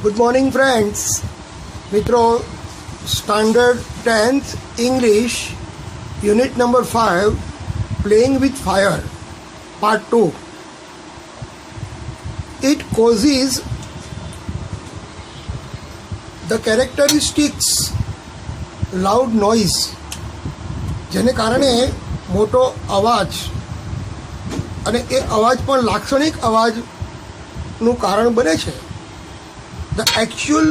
Good morning friends. મિત્રો, standard 10th English unit number 5 playing with fire part 2. It causes the characteristics loud noise, જેને કારણે મોટો અવાજ અને એ અવાજ પણ લાક્ષણિક અવાજનું કારણ બને છે. The actual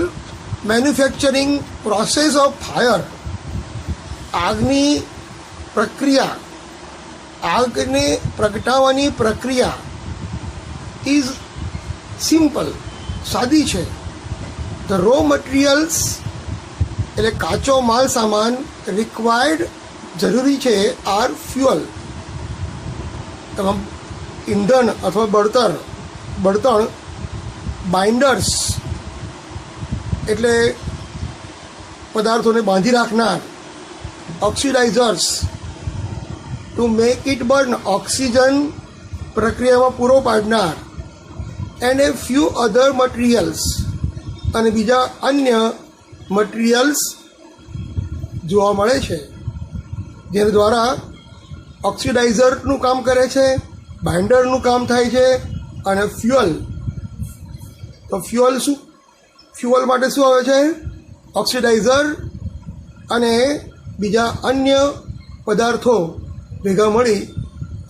manufacturing process of fire, આગની પ્રક્રિયા, આગને પ્રગટાવવાની પ્રક્રિયા ઇઝ સિમ્પલ, સાદી છે. ધ રો મટીરિયલ્સ એટલે કાચો માલ સામાન રિક્વાયર્ડ જરૂરી છે આર ફ્યુઅલ, ઈંધણ અથવા બળતણ, બાઇન્ડર્સ એટલે પદાર્થોને બાંધી રાખનાર, oxidisers to make it burn oxygen પ્રક્રિયામાં પૂરો પાડનાર, and a few other materials અને બીજા અન્ય મટીરિયલ્સ જોવા મળે છે જેના દ્વારા ઓક્સિડાઇઝરનું કામ કરે છે, બાઇન્ડરનું કામ થાય છે અને ફ્યુઅલ. તો ફ્યુઅલ માટે શું આવે છે? ઓક્સિડાઇઝર અને બીજા અન્ય પદાર્થો ભેગા મળી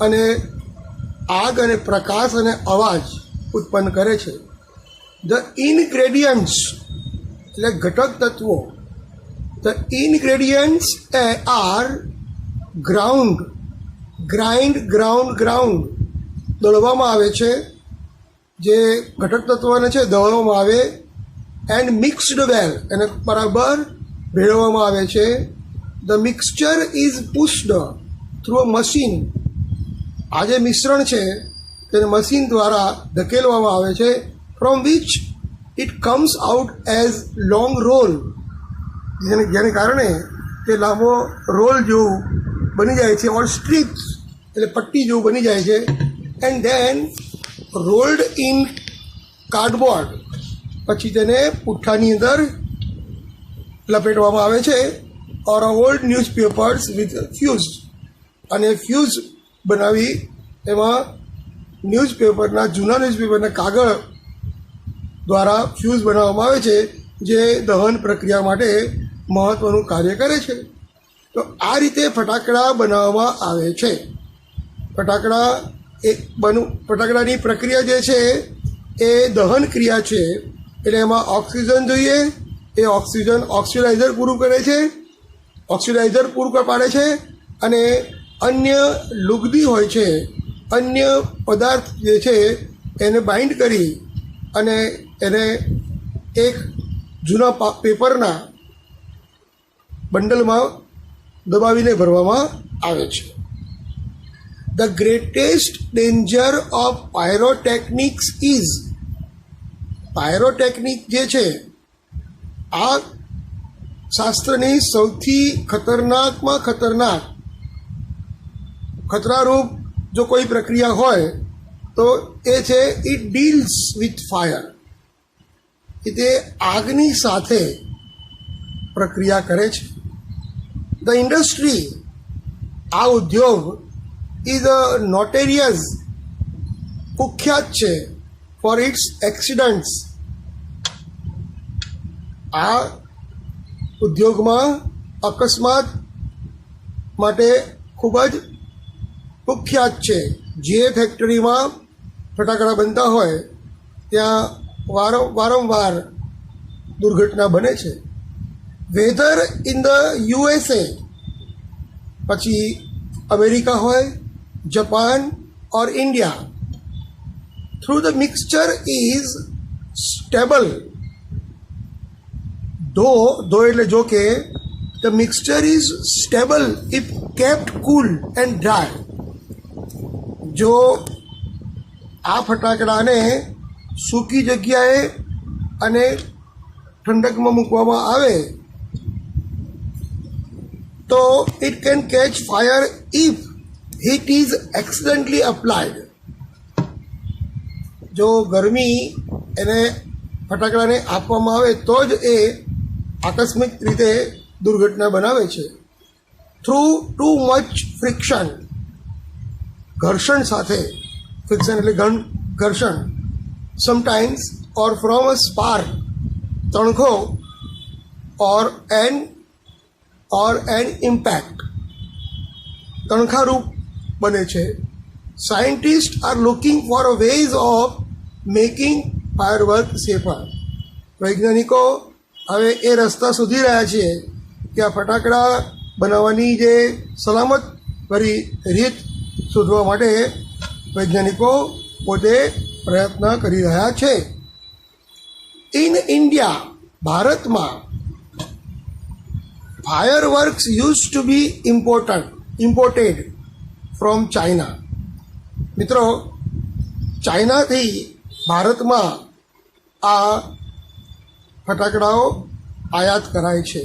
અને આગ અને પ્રકાશ અને અવાજ ઉત્પન્ન કરે છે. ધ ઇનગ્રેડિયન્ટ્સ એટલે ઘટક તત્વો. ધ ઇનગ્રેડિયન્ટ્સ આર ગ્રાઉન્ડ દળવામાં આવે છે, જે ઘટક તત્વોને છે દળવામાં આવે. એન્ડ મિક્સ્ડ વેલ એને બરાબર ભેળવવામાં આવે છે. The mixture is pushed through a machine. આ જે મિશ્રણ છે તેને મશીન દ્વારા ધકેલવામાં આવે છે. From which it comes out as long roll, જેને કારણે તે લાંબો રોલ જેવું બની જાય છે, ઓર સ્ટ્રીપ્સ એટલે પટ્ટી જેવું બની જાય છે. And then rolled in cardboard, પછી તેને પુઠ્ઠાની અંદર લપેટવામાં આવે છે. ઓર ઓલ્ડ ન્યૂઝપેપર્સ વિથ ફ્યુઝ, અને ફ્યુઝ બનાવી એમાં જૂના ન્યૂઝપેપરના કાગળ દ્વારા ફ્યુઝ બનાવવામાં આવે છે, જે દહન પ્રક્રિયા માટે મહત્ત્વનું કાર્ય કરે છે. તો આ રીતે ફટાકડા બનાવવામાં આવે છે. ફટાકડાની પ્રક્રિયા જે છે એ દહન ક્રિયા છે, એટલે એમાં ઓક્સિજન જોઈએ. એ ઓક્સિજન ઓક્સિડાઇઝર પૂરું કરે છે, ઓક્સિડાઇઝર પૂરું પાડે છે, અને અન્ય લુગદી હોય છે, અન્ય પદાર્થ જે છે એને બાઇન્ડ કરી અને એને એક જૂના પેપરના બંડલમાં દબાવીને ભરવામાં આવે છે. The greatest danger of pyrotechnics is, pyrotechnic જે છે આ શાસ્ત્રની સૌથી ખતરારૂપ જો કોઈ પ્રક્રિયા હોય તો એ છે ઇટ ડીલ્સ વિથ ફાયર, કે તે આગની સાથે પ્રક્રિયા કરે છે. ધ ઇન્ડસ્ટ્રી, આ ઉદ્યોગ ઇઝ નોટેરિયસ, કુખ્યાત છે ફોર ઇટ્સ એક્સિડન્ટ્સ. આ ઉદ્યોગમાં અકસ્માત માટે ખૂબ જ કુખ્યાત છે. જે ફેક્ટરીમાં ફટાકડા બનતા હોય ત્યાં વારંવાર દુર્ઘટના બને છે. વેધર ઇન ધ USA, પછી અમેરિકા હોય, Japan or India, through the mixture is stable. ધો એટલે જો કે the mixture is stable if kept cool and dry. જો આ ફટાકડાને સૂકી જગ્યાએ અને ઠંડકમાં મૂકવામાં આવે તો it can catch fire if heat is accidentally applied. જો ગરમી એને ફટાકડાને આપવામાં આવે તો જ એ આકસ્મિક રીતે દુર્ઘટના બનાવે છે. થ્રુ ટુ મચ ફ્રિક્શન, ઘર્ષણ સાથે, ફ્રિક્શન એટલે ઘર્ષણ, sometimes or from a spark, તણખો, ઓર એન ઇમ્પેક્ટ, તણખારૂપ બને છે. Scientist are looking for a ways of making firework safer. વૈજ્ઞાનિકો હવે એ રસ્તા શોધી રહ્યા છે કે આ ફટાકડા બનાવવાની જે સલામત ભરી રીત શોધવા માટે વૈજ્ઞાનિકો પોતે પ્રયત્ન કરી રહ્યા છે. ઇન ઇન્ડિયા, ભારતમાં fireworks use to be imported from China. મિત્રો, ચાઇનાથી ભારતમાં આ ફટાકડાઓ આયાત કરાય છે.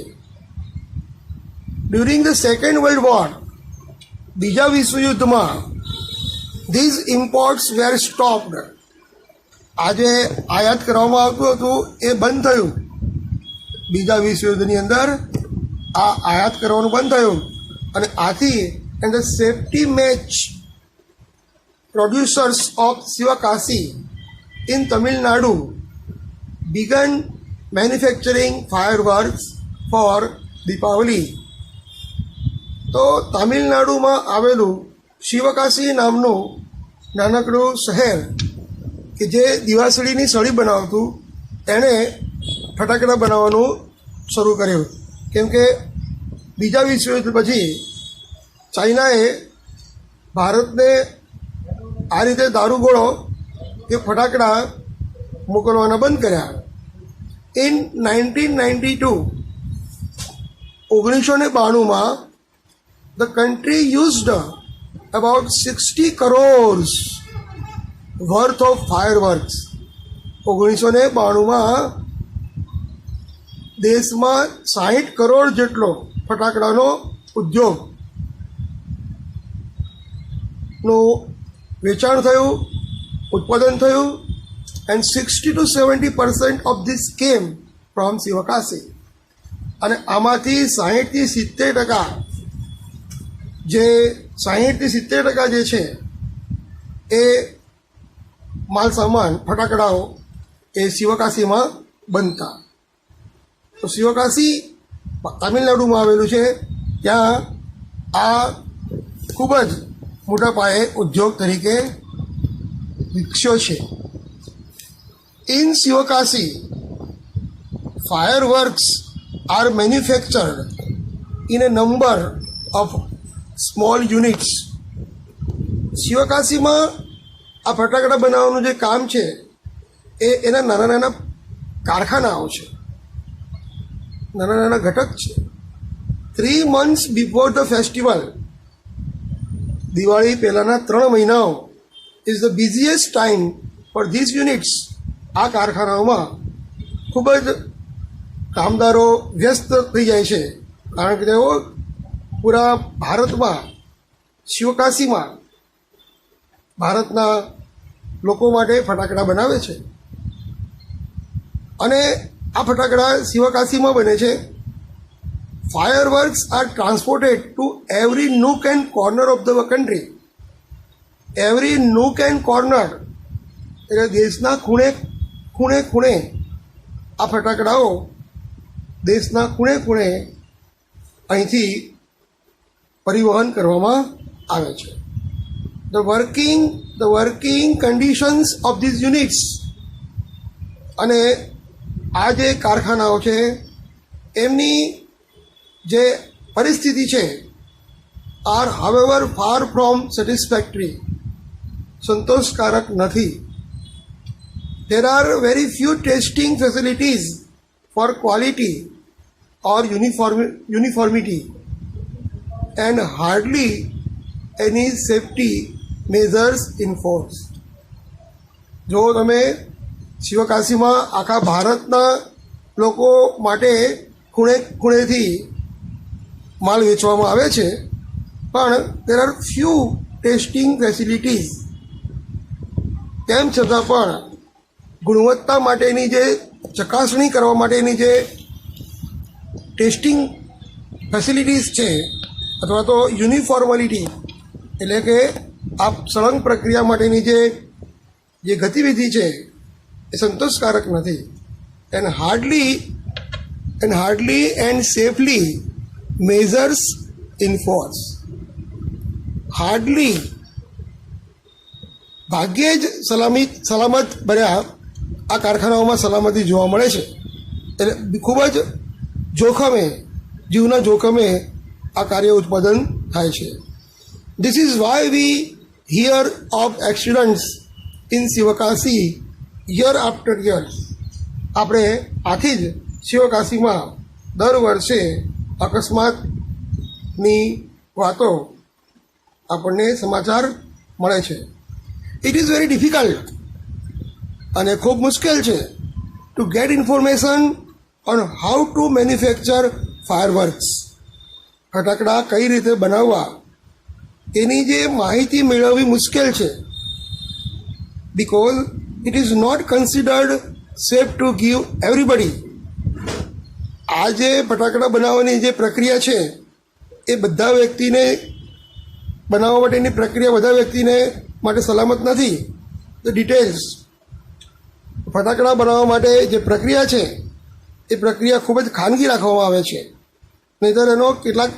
During the second world war, બીજા વિશ્વયુદ્ધમાં, ધીઝ ઇમ્પોર્ટ્સ વેર સ્ટોપ્ડ. આજે આયાત કરવામાં આવતું હતું એ બંધ થયું. બીજા વિશ્વયુદ્ધની અંદર આ આયાત કરવાનું બંધ થયું અને આથી and the safety match producers of Sivakasi in Tamil Nadu began manufacturing fireworks for Deepavali. તો તમિલનાડુમાં આવેલું શિવકાશી નામનું નાનકડું શહેર કે જે દિવાસળીની સળી બનાવતું, એણે ફટાકડા બનાવવાનું શરૂ કર્યું. કેમ કે બીજા વિશ્વયુદ્ધ પછી ચાઇનાએ ભારતને આ રીતે દારૂગોળો કે ફટાકડા મોકલવાના બંધ કર્યા. In 1992 the country used about 60 crores worth of fireworks. 1992 દેશમાં 60 કરોડ જેટલો ફટાકડાનો ઉદ્યોગનું વેચાણ થયું, ઉત્પાદન થયું. And 60 to 70% of this came from Sivakasi. અને આમાંથી 60 થી 70% જે 60 થી 70% જે છે એ માલ સામાન ફટાકડાઓ એ શિવકાશીમાં બનતા. તો શિવકાશી તામિલનાડુમાં આવેલું છે. ત્યાં આ ખૂબ જ મોટા પાયે ઉદ્યોગ તરીકે વિકસ્યો છે. In Shivakasi, fireworks are manufactured in a number of small units. શિવકાશીમાં આ ફટાકડા બનાવવાનું જે કામ છે એ એના નાના નાના કારખાનાઓ છે, નાના નાના ઘટક છે. 3 months before the festival, Diwali પહેલાંના 3 મહિનાઓ is the busiest time for these units. આ કારખાનાઓમાં ખૂબ જ કામદારો વ્યસ્ત થઈ જાય છે, કારણ કે તેઓ પૂરા ભારતમાં, શિવકાશીમાં ભારતના લોકો માટે ફટાકડા બનાવે છે. અને આ ફટાકડા શિવકાશીમાં બને છે. Fireworks are transported to every nook and corner of the country. Every nook and corner એટલે દેશના ખૂણે ખૂણે આ ફટાકડાઓ દેશના ખૂણે ખૂણે અહીંથી પરિવહન કરવામાં આવે છે. The working conditions of these units, અને આ જે કારખાનાઓ છે એમની જે પરિસ્થિતિ છે are however far from satisfactory, સંતોષકારક નથી. There are very few testing facilities for quality or uniformity and hardly any safety measures enforced. જો તમે શિવકાશીમાં આખા ભારતના લોકો માટે ખૂણે ખૂણેથી માલ વેચવામાં આવે છે, પણ there are few testing facilities. તેમ છતાં પણ ગુણવત્તા માટેની જે ચકાસણી કરવા માટેની જે ટેસ્ટિંગ ફેસિલિટીઝ છે અથવા તો યુનિફોર્માલિટી એટલે કે આ સળંગ પ્રક્રિયા માટેની જે ગતિવિધિ છે એ સંતોષકારક નથી. And hardly and safely measures enforce. Hardly ભાગ્યે જ સલામત ભર્યા આ કારખાનાઓમાં સલામતી જોવા મળે છે. એટલે ખૂબ જ જોખમે, જીવના જોખમે આ કાર્ય ઉત્પાદન થાય છે. This is why we here of accidents in Sivakasi year after year. આપણે આથી જ શિવકાશીમાં દર વર્ષે અકસ્માતની વાતો આપણને સમાચાર મળે છે. ઇટ ઇઝ વેરી ડિફિકલ્ટ અને ખૂબ મુશ્કેલ છે two gate information on how to manufacture fireworks. ફટાકડા કઈ રીતે બનાવવા એની જે માહિતી મેળવવી મુશ્કેલ છે. Because it is not considered safe to give everybody. આ જે ફટાકડા બનાવવાની જે પ્રક્રિયા છે એ બધા વ્યક્તિને બનાવવા માટેની પ્રક્રિયા બધા વ્યક્તિને માટે સલામત નથી. ધ ડિટેલ્સ ફટાકડા બનાવવા માટે જે પ્રક્રિયા છે એ પ્રક્રિયા ખૂબ જ ખાનગી રાખવામાં આવે છે, નહીંતર એનો કેટલાક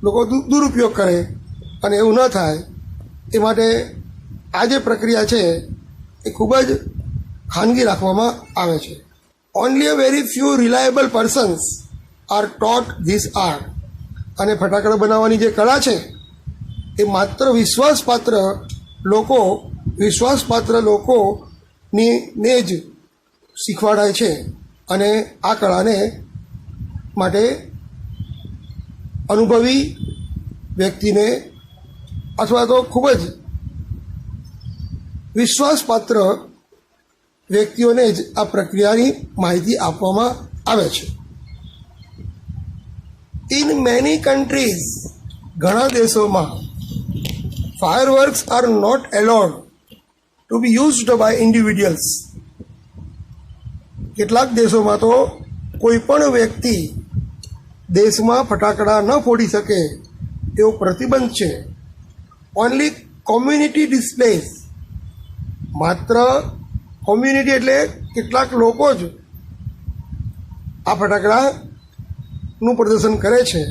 લોકો દુરુપયોગ કરે અને એવું ન થાય એ માટે આ જે પ્રક્રિયા છે એ ખૂબ જ ખાનગી રાખવામાં આવે છે. Only a very few reliable persons are taught this art. અને ફટાકડા બનાવવાની જે કળા છે એ માત્ર વિશ્વાસપાત્ર લોકોને જ શીખવાડાય છે. અને આ કળાને માટે અનુભવી વ્યક્તિને અથવા તો ખૂબ જ વિશ્વાસપાત્ર વ્યક્તિઓને જ આ પ્રક્રિયાની માહિતી આપવામાં આવે છે. ઇન મેની કન્ટ્રીઝ, ઘણા દેશોમાં fireworks are not allowed to be used by individuals. કેટલાક દેશોમાં તો કોઈ પણ વ્યક્તિ દેશમાં ફટાકડા ન ફોડી શકે એવો પ્રતિબંધ છે. Only community displays. માત્ર કોમ્યુનિટી એટલે કેટલાક લોકો જ આ ફટાકડાનું પ્રદર્શન કરે છે.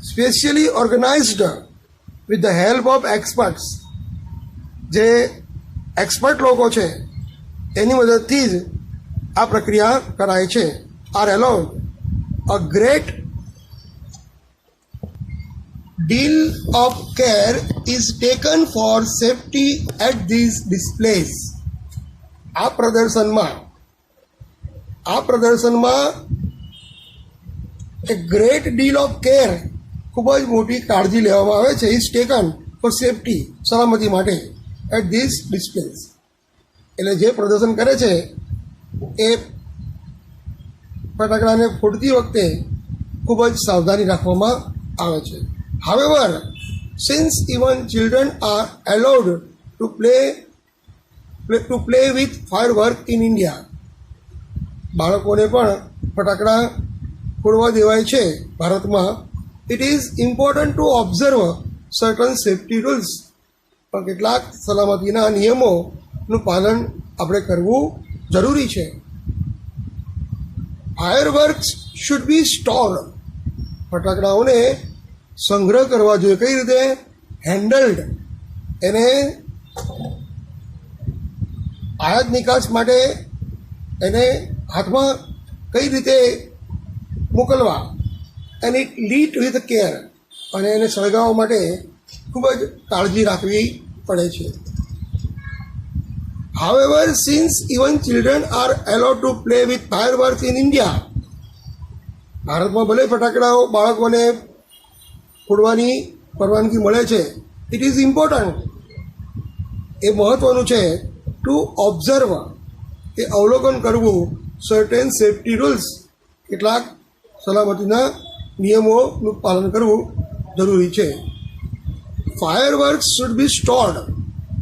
Specially organized with the help of experts. જે એક્સપર્ટ લોકો છે એની મદદથી જ આ પ્રક્રિયા કરાય છે. Are allowed. A great deal of care is taken for safety at these displays. આ પ્રદર્શનમાં એક ગ્રેટ ડીલ ઓફ કેર, ખૂબ જ મોટી કાળજી લેવામાં આવે છે, ઇઝ ટેકન ફોર સેફટી, સલામતી માટે, એટ ધીસ ડિસ્પ્લેસ. એટલે જે પ્રદર્શન કરે છે એ ફટાકડાને ફોડતી વખતે ખૂબ જ સાવધાની રાખવામાં આવે છે. However, since even children are allowed to play with firework in India, બાળકોને પણ ફટાકડા ફોડવા દેવાય છે ભારતમાં. It is important to observe certain safety rules. પણ કેટલાક સલામતીના નિયમોનું પાલન આપણે કરવું જરૂરી છે. Fireworks should be stored. ફટાકડાઓને સંગ્રહ કરવા જોઈએ. કઈ રીતે? હેન્ડલ્ડ. એને આયાત નિકાસ માટે એને હાથમાં કઈ રીતે મોકલવા, એની લીટ વિથ કેર. અને એને સળગાવવા માટે ખૂબ જ કાળજી રાખવી પડે છે. However, since even children are allowed to play with fireworks in India, ભારતમાં ભલે ફટાકડાઓ બાળકોને ફોડવાની પરવાનગી મળે છે, ઇટ ઇઝ ઇમ્પોર્ટન્ટ, એ મહત્ત્વનું છે, ટુ ઓબ્ઝર્વ, એ અવલોકન કરવું, સર્ટેન સેફ્ટી રૂલ્સ, કેટલાક સલામતીના નિયમોનું પાલન કરવું જરૂરી છે. Fireworks should be stored.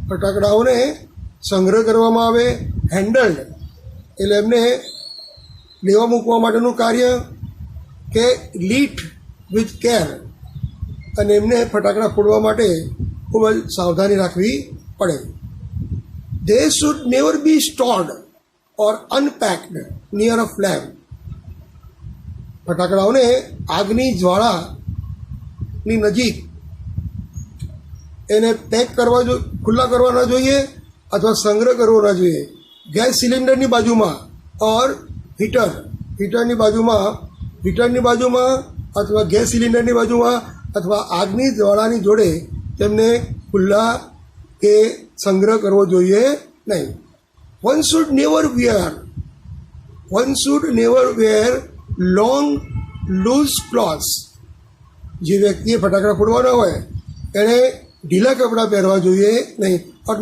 ફટાકડાઓને સંગ્રહ કરવામાં આવે. હેન્ડલ્ડ એટલે એમને લેવા મૂકવા માટેનું કાર્ય કે લીટ વિથ કેર, અને એમને ફટાકડા ફોડવા માટે ખૂબ જ સાવધાની રાખવી પડે. They should never be stored or unpacked near a flame. ફટાકડાઓને આગની જ્વાળાની નજીક એને પેક કરવા ખુલ્લા કરવા ના જોઈએ અથવા સંગ્રહ કરવો ના જોઈએ. ગેસ સિલિન્ડરની બાજુમાં ઓર હીટરની બાજુમાં અથવા ગેસ સિલિન્ડરની બાજુમાં અથવા આગની જ્વાળાની જોડે તેમને ખુલ્લા કે સંગ્રહ કરવો જોઈએ નહીં. One should never wear long loose clothes. જે વ્યક્તિએ ફટાકડા ફોડવાના હોય એણે ઢીલા કપડાં પહેરવા જોઈએ નહીં. ઓર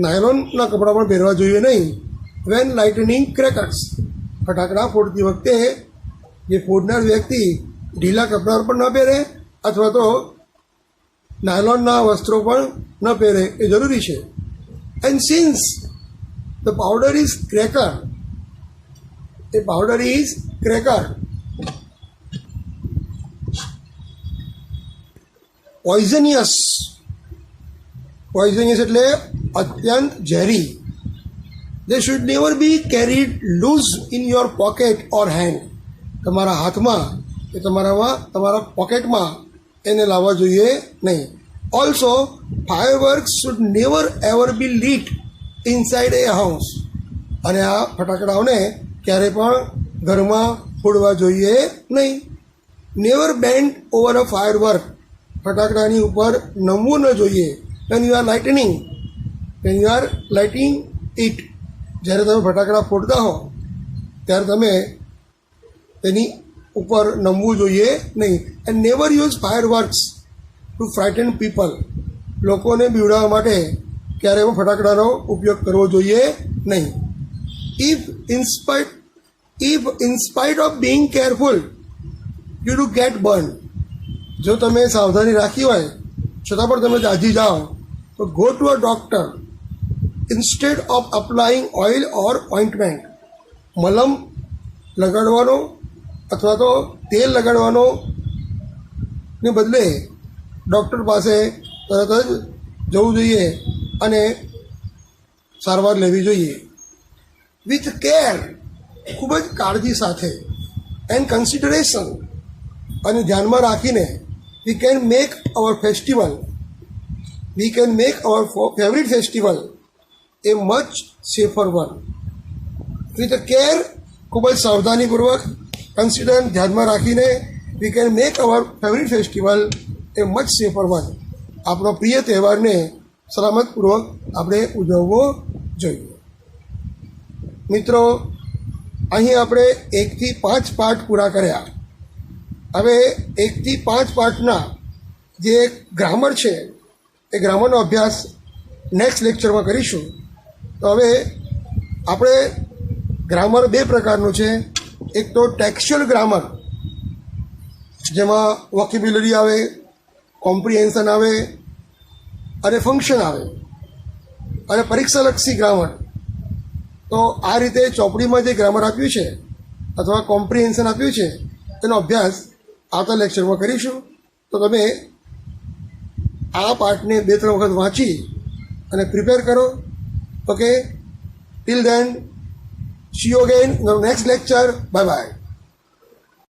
નાયલોનના કપડાં પણ પહેરવા જોઈએ નહીં. When lightning crackers. ફટાકડા ફોડતી વખતે જે ફોડનાર વ્યક્તિ ઢીલા કપડાં પણ ન પહેરે અથવા તો નાયલોનના વસ્ત્રો પણ ન પહેરે એ જરૂરી છે. And since the powder is cracker poisonous એટલે અત્યંત ઝેરી. They should never be carried loose in your pocket or hand. તમારા હાથમાં કે તમારા પોકેટમાં એને લાવવા જોઈએ નહીં. Also fireworks should never ever be lit inside a house. અને આ ફટાકડાઓને ક્યારેય પણ ઘરમાં ફોડવા જોઈએ નહીં. Never bend over a firework. ફટાકડાની ઉપર નમવું ન જોઈએ. When you are lighting it. જ્યારે તમે ફટાકડા ફોડતા હો ત્યારે તમે તેની ઉપર નમવું જોઈએ નહીં. And never use fireworks to frighten people. લોકોને બીવડાવવા માટે ક્યારેય પણ ફટાકડાનો ઉપયોગ કરવો જોઈએ નહીં. If in spite of being careful you do get burn. જો તમે સાવધાની રાખી હોય છતાં પણ તમે દાઝી જાઓ તો go to a doctor instead of applying oil or ointment. મલમ લગાડવાનો અથવા તો તેલ લગાડવાનો ને બદલે ડૉક્ટર પાસે તરત જ જવું જોઈએ અને સારવાર લેવી જોઈએ. વિથ કેર, ખૂબ જ કાળજી સાથે, એન્ડ કન્સિડરેશન, અને ધ્યાનમાં રાખીને we can make hour favourite festival A much safer one. With care, ખૂબ જ સાવધાનીપૂર્વક, કન્સિડર, ધ્યાનમાં રાખીને we can make hour favourite festival A much safer one. આપણો પ્રિય તહેવારને સલામતપૂર્વક આપણે ઉજવવો જોઈએ. મિત્રો, અહીં આપણે 1 થી 5 પાઠ પૂરા કર્યા. હવે 1 થી 5 પાઠના જે ગ્રામર છે એ ગ્રામરનો અભ્યાસ નેક્સ્ટ લેક્ચરમાં કરીશું. તો હવે આપણે ગ્રામર 2 પ્રકારનું છે. એક તો ટેક્સ્ચ્યુઅલ ગ્રામર, જેમાં વોકેબ્યુલરી આવે, કોમ્પ્રિહેન્શન આવે અને ફંક્શન આવે, અને પરીક્ષાલક્ષી ગ્રામર. તો આ રીતે ચોપડીમાં જે ગ્રામર આપ્યું છે અથવા કોમ્પ્રિહેન્શન આપ્યું છે એનો અભ્યાસ આવતા લેક્ચરમાં કરીશું. તો તમે આ પાઠને 2-3 વખત વાંચી અને પ્રિપેર કરો. Okay, till then, C you again next lecture. Bye bye.